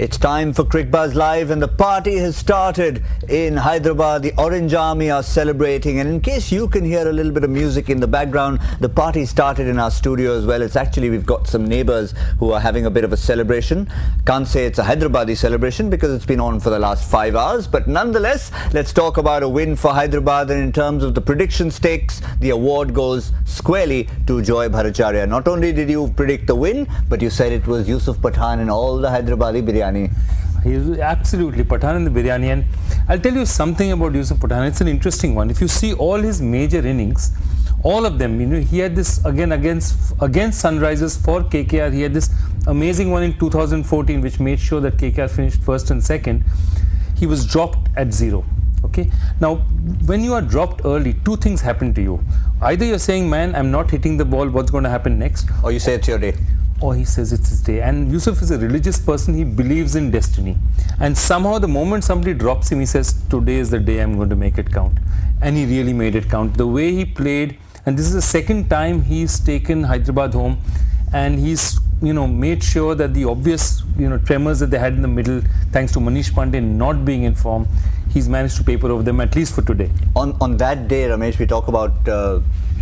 It's time for Crick Buzz Live and the party has started in Hyderabad. The Orange Army are celebrating, and in case you can hear a little bit of music in the background, the party started in our studio as well. It's actually, we've got some neighbors who are having a bit of a celebration. Can't say it's a Hyderabadi celebration because it's been on for the last 5 hours, but nonetheless, let's talk about a win for Hyderabad. And in terms of the prediction stakes, the award goes squarely to Joy Bhattacharya. Not only did you predict the win, but you said it was Yusuf Pathan and all the Hyderabadi biryani. He's absolutely Pathan in the biryani. And I'll tell you something about Yusuf Pathan. It's an interesting one. If you see all his major innings, all of them, he had this again against Sunrisers for KKR. He had this amazing one in 2014, which made sure that KKR finished first and second. He was dropped at 0. Okay. Now, when you are dropped early, two things happen to you. Either you're saying, man, I'm not hitting the ball, what's going to happen next? Or you say it's your day. Or he says it's his day. And Yusuf is a religious person. He believes in destiny. And somehow the moment somebody drops him, he says, today is the day I'm going to make it count. And he really made it count. The way he played, and this is the second time he's taken Hyderabad home, and he's made sure that the obvious tremors that they had in the middle, thanks to Manish Pandey not being in form, he's managed to paper over them, at least for today. On that day, Ramesh, we talk about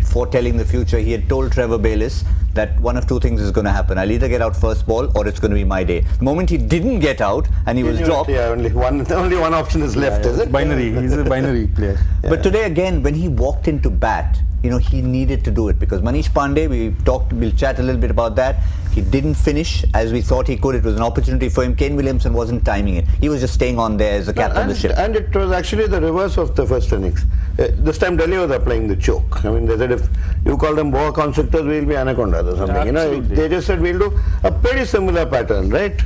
foretelling the future. He had told Trevor Bayliss that one of two things is going to happen. I'll either get out first ball or it's going to be my day. The moment he didn't get out and he was dropped. Yeah, only one option is left, is it? Binary. He's a binary player. Yeah. But today again, when he walked into bat, he needed to do it because Manish Pandey, we'll chat a little bit about that. He didn't finish as we thought he could. It was an opportunity for him. Kane Williamson wasn't timing it. He was just staying on there as the captain of the ship. And it was actually the reverse of the first innings. This time Delhi was applying the choke. I mean, they said if you call them boa constrictors, we'll be anacondas or something. They just said we'll do a pretty similar pattern, right?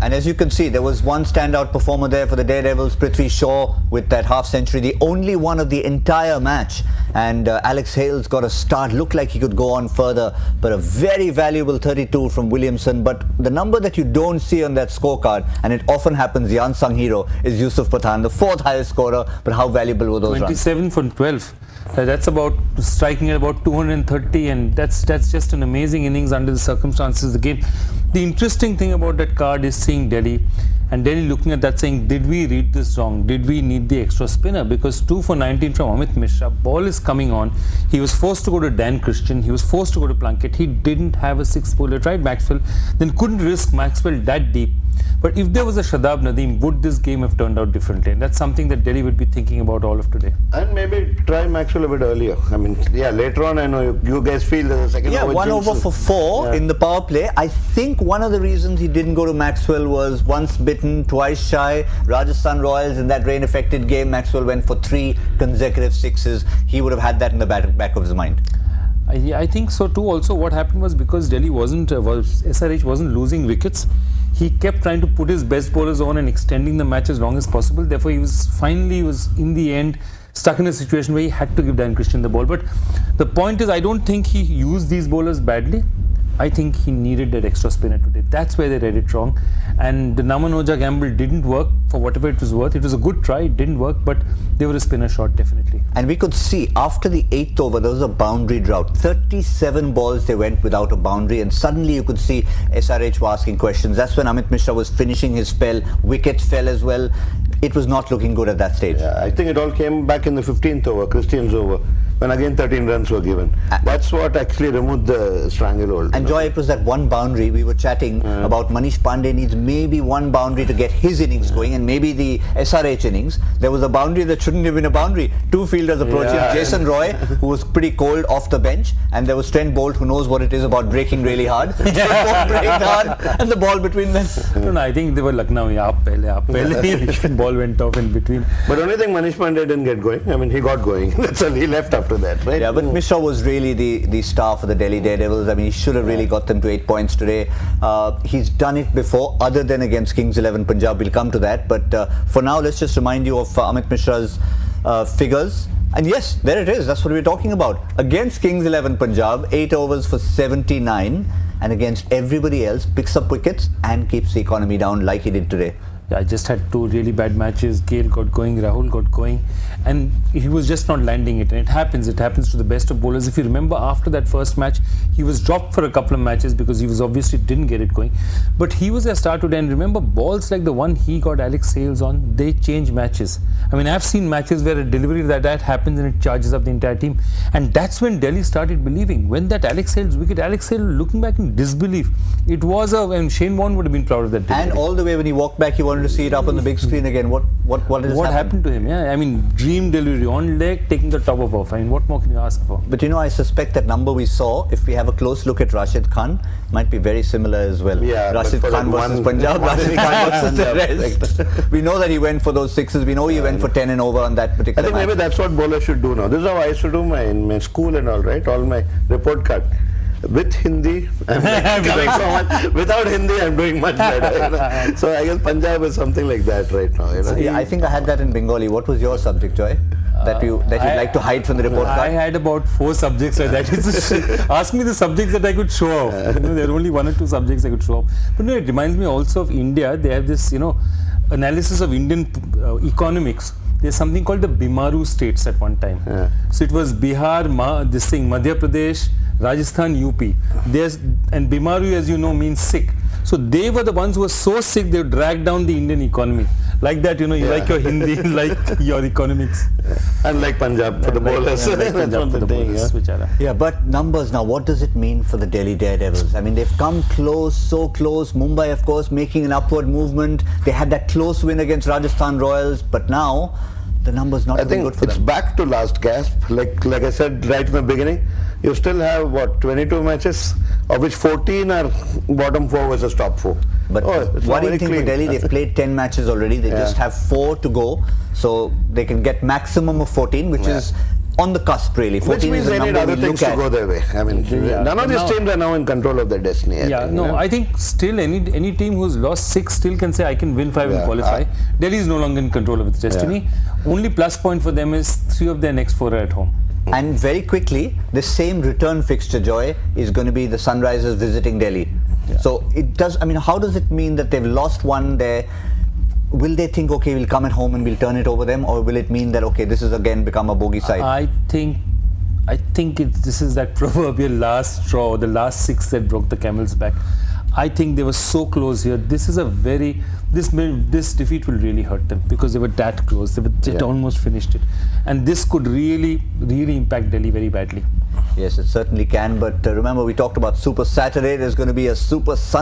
And as you can see, there was one standout performer there for the Daredevils, Prithvi Shaw, with that half century, the only one of the entire match. And Alex Hales got a start, looked like he could go on further, but a very valuable 32 from Williamson. But the number that you don't see on that scorecard, and it often happens, the unsung hero, is Yusuf Pathan, the 4th highest scorer. But how valuable were those 27 runs? from 12. That's about striking at about 230, and that's just an amazing innings under the circumstances of the game. The interesting thing about that card is seeing Delhi, and Delhi looking at that saying, did we read this wrong? Did we need the extra spinner? Because 2 for 19 from Amit Mishra, ball is coming on. He was forced to go to Dan Christian. He was forced to go to Plunkett. He didn't have a 6th bowler. Tried Maxwell, then couldn't risk Maxwell that deep. But if there was a Shadab Nadeem, would this game have turned out differently? And that's something that Delhi would be thinking about all of today. And maybe try Maxwell a bit earlier. I mean, yeah, later on, I know you guys feel there's a second over. 1 over for 4 in the power play. I think one of the reasons he didn't go to Maxwell was once bitten, twice shy. Rajasthan Royals in that rain-affected game, Maxwell went for 3 consecutive 6s. He would have had that in the back of his mind. I think so too. Also, what happened was because Delhi SRH wasn't losing wickets, he kept trying to put his best bowlers on and extending the match as long as possible. Therefore, he was in the end stuck in a situation where he had to give Dan Christian the ball. But the point is, I don't think he used these bowlers badly. I think he needed that extra spinner today. That's where they read it wrong. And the Naman Oja gamble didn't work for whatever it was worth. It was a good try, it didn't work, but they were a spinner shot, definitely. And we could see after the 8th over, there was a boundary drought. 37 balls they went without a boundary, and suddenly you could see SRH were asking questions. That's when Amit Mishra was finishing his spell. Wickets fell as well. It was not looking good at that stage. Yeah, I think it all came back in the 15th over, Christian's over, when again 13 runs were given. That's what actually removed the stranglehold. And Joy, it was that one boundary. We were chatting about Manish Pandey needs maybe one boundary to get his innings going, and maybe the SRH innings. There was a boundary that shouldn't have been a boundary. 2 fielders approaching. Jason Roy, who was pretty cold off the bench, and there was Trent Bolt, who knows what it is about breaking really hard. Both break hard, and the ball between them. No, I think they were Lucknow. Aap pehle. Ball went off in between. But only thing Manish Pandey didn't get going. I mean, he got going. That's all. He left after that, right? Yeah, but Mishra was really the star for the Delhi Daredevils. I mean, he should have really got them to 8 points today. He's done it before, other than against Kings 11 Punjab. We'll come to that. But for now, let's just remind you of Amit Mishra's figures. And yes, there it is. That's what we're talking about. Against Kings 11 Punjab, 8 overs for 79. And against everybody else, picks up wickets and keeps the economy down like he did today. I just had 2 really bad matches. Gale got going, Rahul got going, and he was just not landing it. And it happens to the best of bowlers. If you remember, after that first match, he was dropped for a couple of matches because he was obviously didn't get it going. But he was a star today. And remember, balls like the one he got Alex Hales on, they change matches. I mean, I've seen matches where a delivery that happens and it charges up the entire team. And that's when Delhi started believing. When that Alex Hales wicket, Alex Hales looking back in disbelief. It was and Shane Warne would have been proud of that delivery. And all the way when he walked back, he wanted to see it up on the big screen again. What happened to him? Yeah, I mean, dream delivery on leg, taking the top off. I mean, what more can you ask for? But I suspect that number we saw, if we have a close look at Rashid Khan, might be very similar as well. Yeah, Rashid Khan versus Punjab, Rashid Khan versus the rest. We know that he went for those 6s. We know he went for 10 and over on that particular I think match. maybe that's what bowlers should do now. This is how I used to do in my school and all, right? All my report card. With Hindi, I'm doing so much. Without Hindi, I'm doing much better. So I guess Punjab is something like that right now. Yeah, I think I had that in Bengali. What was your subject, Joy? That you'd like to hide from the report card? I had about 4 subjects like that. Ask me the subjects that I could show off. There are only 1 or 2 subjects I could show off. But it reminds me also of India. They have this, analysis of Indian economics. There's something called the Bimaru states at one time. Yeah. So it was Bihar, Madhya Pradesh, Rajasthan, UP. And Bimaru, as you know, means sick. So they were the ones who were so sick they dragged down the Indian economy. Like that, you like your Hindi, like your economics. Unlike Punjab for the bowlers. Yeah, but numbers now, what does it mean for the Delhi Daredevils? I mean, they've come close, so close. Mumbai, of course, making an upward movement. They had that close win against Rajasthan Royals, but now the numbers not looking good for them. I think it's back to last gasp. Like I said right in the beginning, you still have 22 matches, of which 14 are bottom 4 versus top 4. But what do you think for Delhi? They've played 10 matches already. They just have 4 to go, so they can get maximum of 14, which is on the cusp, really. 14 which means is they need other things to go their way. I mean, none of these teams are now in control of their destiny. I think still any team who's lost 6 still can say I can win 5 and qualify. Delhi is no longer in control of its destiny. Only plus point for them is 3 of their next 4 are at home. And very quickly, the same return fixture, Joy, is going to be the Sunrisers visiting Delhi. So it does. I mean, how does it mean that they've lost one there? Will they think, okay, we'll come at home and we'll turn it over them, or will it mean that, okay, this is again become a bogey side? I think this is that proverbial last straw, the last 6 that broke the camel's back. I think they were so close here. This is this defeat will really hurt them because they were that close. They almost finished it, and this could really impact Delhi very badly. Yes, it certainly can. But remember, we talked about Super Saturday. There's going to be a Super Sunday.